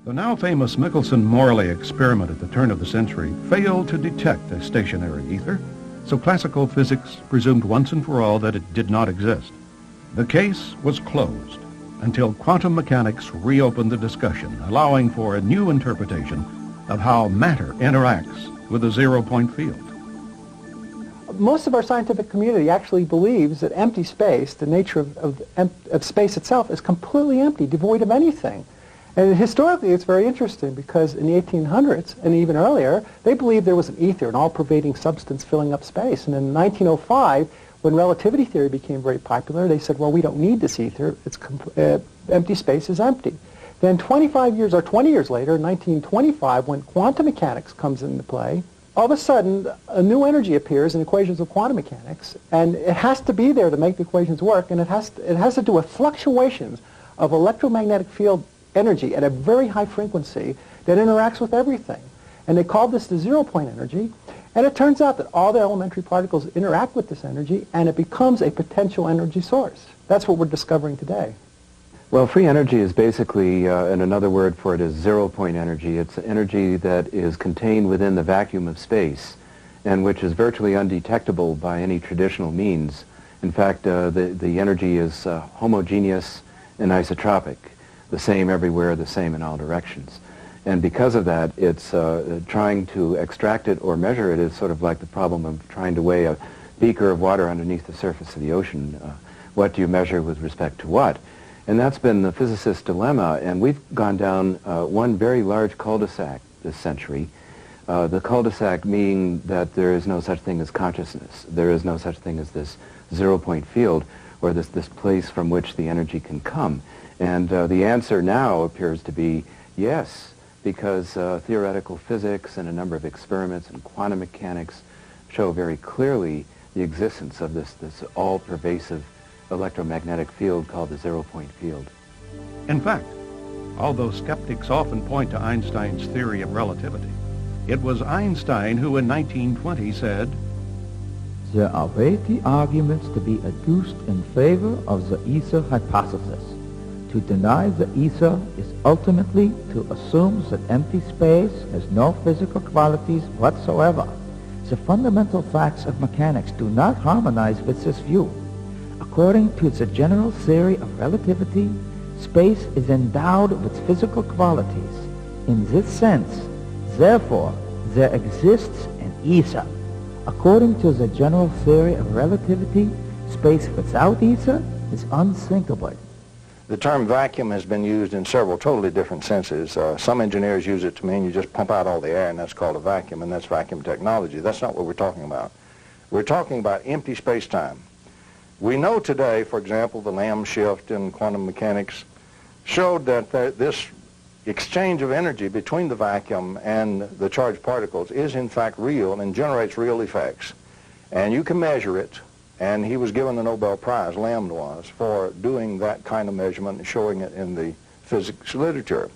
The now famous Michelson-Morley experiment at the turn of the century failed to detect a stationary ether, so classical physics presumed once and for all that it did not exist. The case was closed until quantum mechanics reopened the discussion, allowing for a new interpretation of how matter interacts with a zero-point field. Most of our scientific community actually believes that empty space, the nature of space itself, is completely empty, devoid of anything. And historically, it's very interesting because in the 1800s and even earlier, they believed there was an ether, an all-pervading substance filling up space. And in 1905, when relativity theory became very popular, they said, well, we don't need this ether. Empty space is empty. Then 20 years later, in 1925, when quantum mechanics comes into play, all of a sudden, a new energy appears in equations of quantum mechanics, and it has to be there to make the equations work, and it has to do with fluctuations of electromagnetic field energy at a very high frequency that interacts with everything. And they called this the zero-point energy, and it turns out that all the elementary particles interact with this energy, and it becomes a potential energy source. That's what we're discovering today. Well, free energy is basically, and another word for it is zero-point energy. It's energy that is contained within the vacuum of space and which is virtually undetectable by any traditional means. In fact, the energy is homogeneous and isotropic, the same everywhere, the same in all directions. And because of that, it's trying to extract it or measure it is sort of like the problem of trying to weigh a beaker of water underneath the surface of the ocean. What do you measure with respect to what? And that's been the physicist's dilemma, and we've gone down one very large cul-de-sac this century. The cul-de-sac meaning that there is no such thing as consciousness. There is no such thing as this zero-point field or this place from which the energy can come. And the answer now appears to be yes, because theoretical physics and a number of experiments in quantum mechanics show very clearly the existence of this all-pervasive electromagnetic field called the zero-point field. In fact, although skeptics often point to Einstein's theory of relativity, it was Einstein who in 1920 said, "There are weighty arguments to be adduced in favor of the ether hypothesis. To deny the ether is ultimately to assume that empty space has no physical qualities whatsoever. The fundamental facts of mechanics do not harmonize with this view. According to the general theory of relativity, space is endowed with physical qualities. In this sense, therefore, there exists an ether. According to the general theory of relativity, space without ether is unthinkable." The term vacuum has been used in several totally different senses. Some engineers use it to mean you just pump out all the air and that's called a vacuum, and that's vacuum technology. That's not what we're talking about. We're talking about empty space-time. We know today, for example, the Lamb shift in quantum mechanics showed that this exchange of energy between the vacuum and the charged particles is in fact real and generates real effects. And you can measure it, and he was given the Nobel Prize, Lamb was, for doing that kind of measurement and showing it in the physics literature.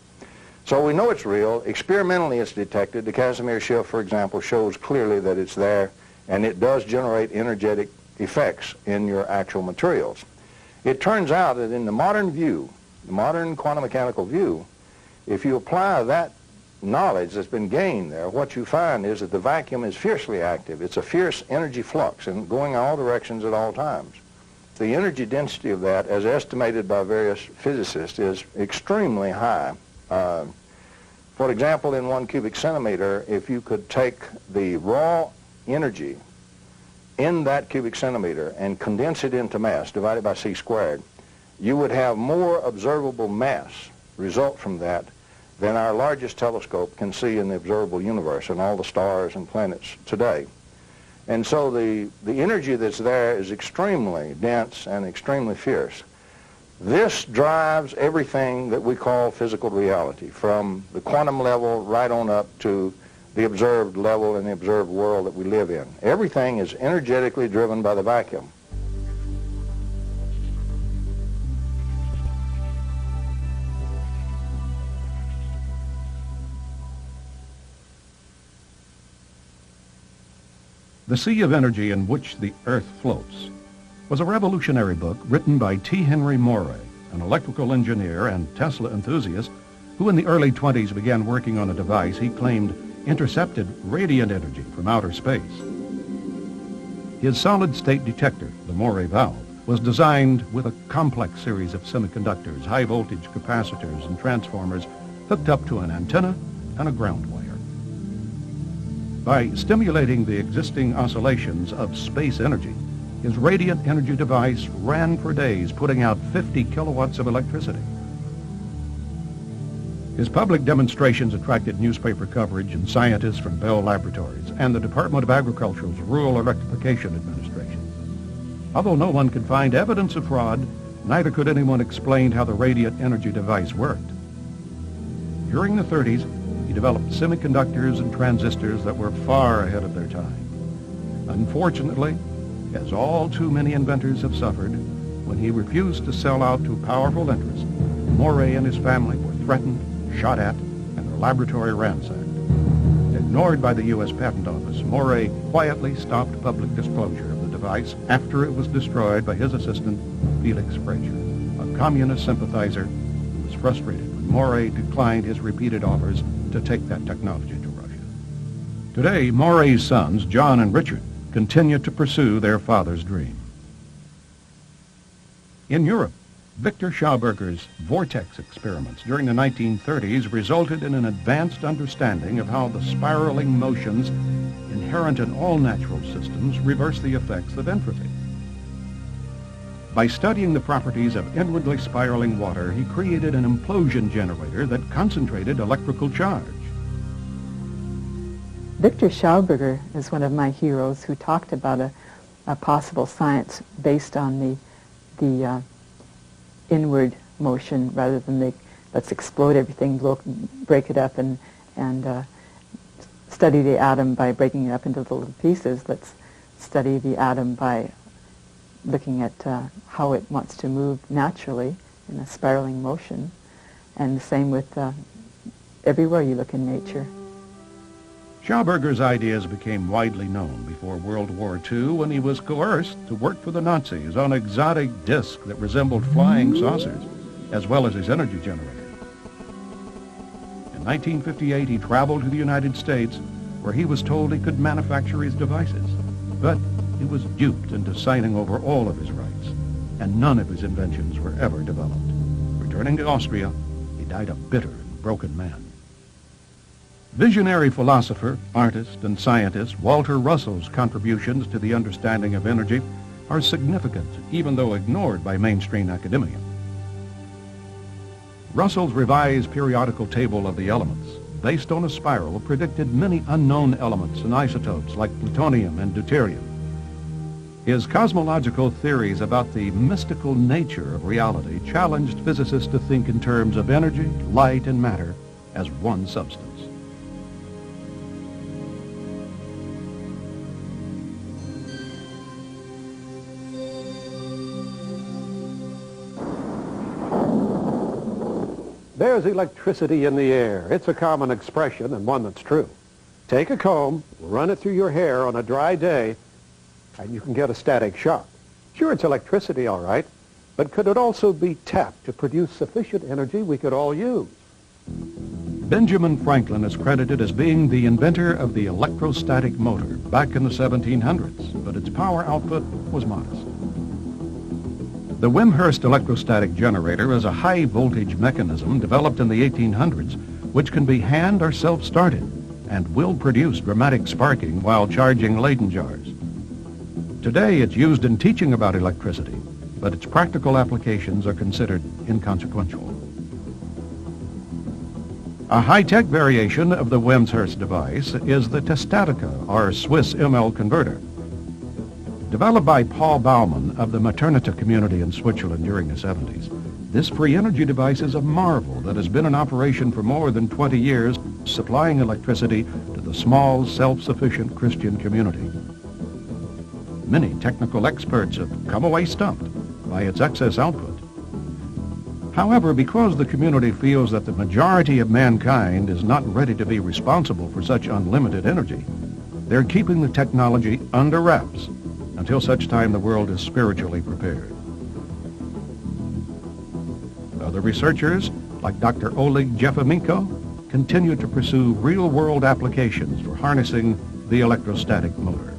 So we know it's real. Experimentally it's detected. The Casimir shift, for example, shows clearly that it's there, and it does generate energetic effects in your actual materials. It turns out that in the modern view, the modern quantum mechanical view, if you apply that knowledge that's been gained there, what you find is that the vacuum is fiercely active. It's a fierce energy flux and going in all directions at all times. The energy density of that, as estimated by various physicists, is extremely high. For example, in 1 cubic centimeter, if you could take the raw energy in that cubic centimeter and condense it into mass, divided by c squared, you would have more observable mass result from that than our largest telescope can see in the observable universe and all the stars and planets today. And so the energy that's there is extremely dense and extremely fierce. This drives everything that we call physical reality, from the quantum level right on up to the observed level and the observed world that we live in. Everything is energetically driven by the vacuum. The Sea of Energy in Which the Earth Floats was a revolutionary book written by T. Henry Moray, an electrical engineer and Tesla enthusiast who in the early 20s began working on a device he claimed intercepted radiant energy from outer space. His solid-state detector, the Moray valve, was designed with a complex series of semiconductors, high-voltage capacitors, and transformers hooked up to an antenna and a ground wire. By stimulating the existing oscillations of space energy, his radiant energy device ran for days, putting out 50 kilowatts of electricity. His public demonstrations attracted newspaper coverage and scientists from Bell Laboratories and the Department of Agriculture's Rural Electrification Administration. Although no one could find evidence of fraud, neither could anyone explain how the radiant energy device worked. During the 30s, he developed semiconductors and transistors that were far ahead of their time. Unfortunately, as all too many inventors have suffered, when he refused to sell out to powerful interests, Moray and his family were threatened, shot at, and their laboratory ransacked. Ignored by the U.S. Patent Office, Moray quietly stopped public disclosure of the device after it was destroyed by his assistant, Felix Frazier, a communist sympathizer who was frustrated when Moray declined his repeated offers to take that technology to Russia. Today, Moray's sons, John and Richard, continue to pursue their father's dream. In Europe, Victor Schauberger's vortex experiments during the 1930s resulted in an advanced understanding of how the spiraling motions inherent in all natural systems reverse the effects of entropy. By studying the properties of inwardly spiraling water, he created an implosion generator that concentrated electrical charge. Victor Schauberger is one of my heroes who talked about a possible science based on the inward motion rather than let's explode everything, break it up and study the atom by breaking it up into little pieces. Let's study the atom by looking at how it wants to move naturally in a spiraling motion. And the same with everywhere you look in nature. Schauberger's ideas became widely known before World War II when he was coerced to work for the Nazis on exotic discs that resembled flying saucers, as well as his energy generator. In 1958, he traveled to the United States, where he was told he could manufacture his devices. But he was duped into signing over all of his rights, and none of his inventions were ever developed. Returning to Austria, he died a bitter and broken man. Visionary philosopher, artist, and scientist Walter Russell's contributions to the understanding of energy are significant, even though ignored by mainstream academia. Russell's revised periodical table of the elements, based on a spiral, predicted many unknown elements and isotopes like plutonium and deuterium. His cosmological theories about the mystical nature of reality challenged physicists to think in terms of energy, light, and matter as one substance. There's electricity in the air. It's a common expression and one that's true. Take a comb, run it through your hair on a dry day, and you can get a static shock. Sure, it's electricity, all right, but could it also be tapped to produce sufficient energy we could all use? Benjamin Franklin is credited as being the inventor of the electrostatic motor back in the 1700s, but its power output was modest. The Wimshurst electrostatic generator is a high-voltage mechanism developed in the 1800s, which can be hand or self-started and will produce dramatic sparking while charging Leyden jars. Today, it's used in teaching about electricity, but its practical applications are considered inconsequential. A high-tech variation of the Wimshurst device is the Testatica, or Swiss ML converter. Developed by Paul Baumann of the Maternita community in Switzerland during the 70s, this free energy device is a marvel that has been in operation for more than 20 years, supplying electricity to the small, self-sufficient Christian community. Many technical experts have come away stumped by its excess output. However, because the community feels that the majority of mankind is not ready to be responsible for such unlimited energy, They're keeping the technology under wraps until such time the world is spiritually prepared. Other researchers, like Dr. Oleg Jefemenko, continue to pursue real-world applications for harnessing the electrostatic motor.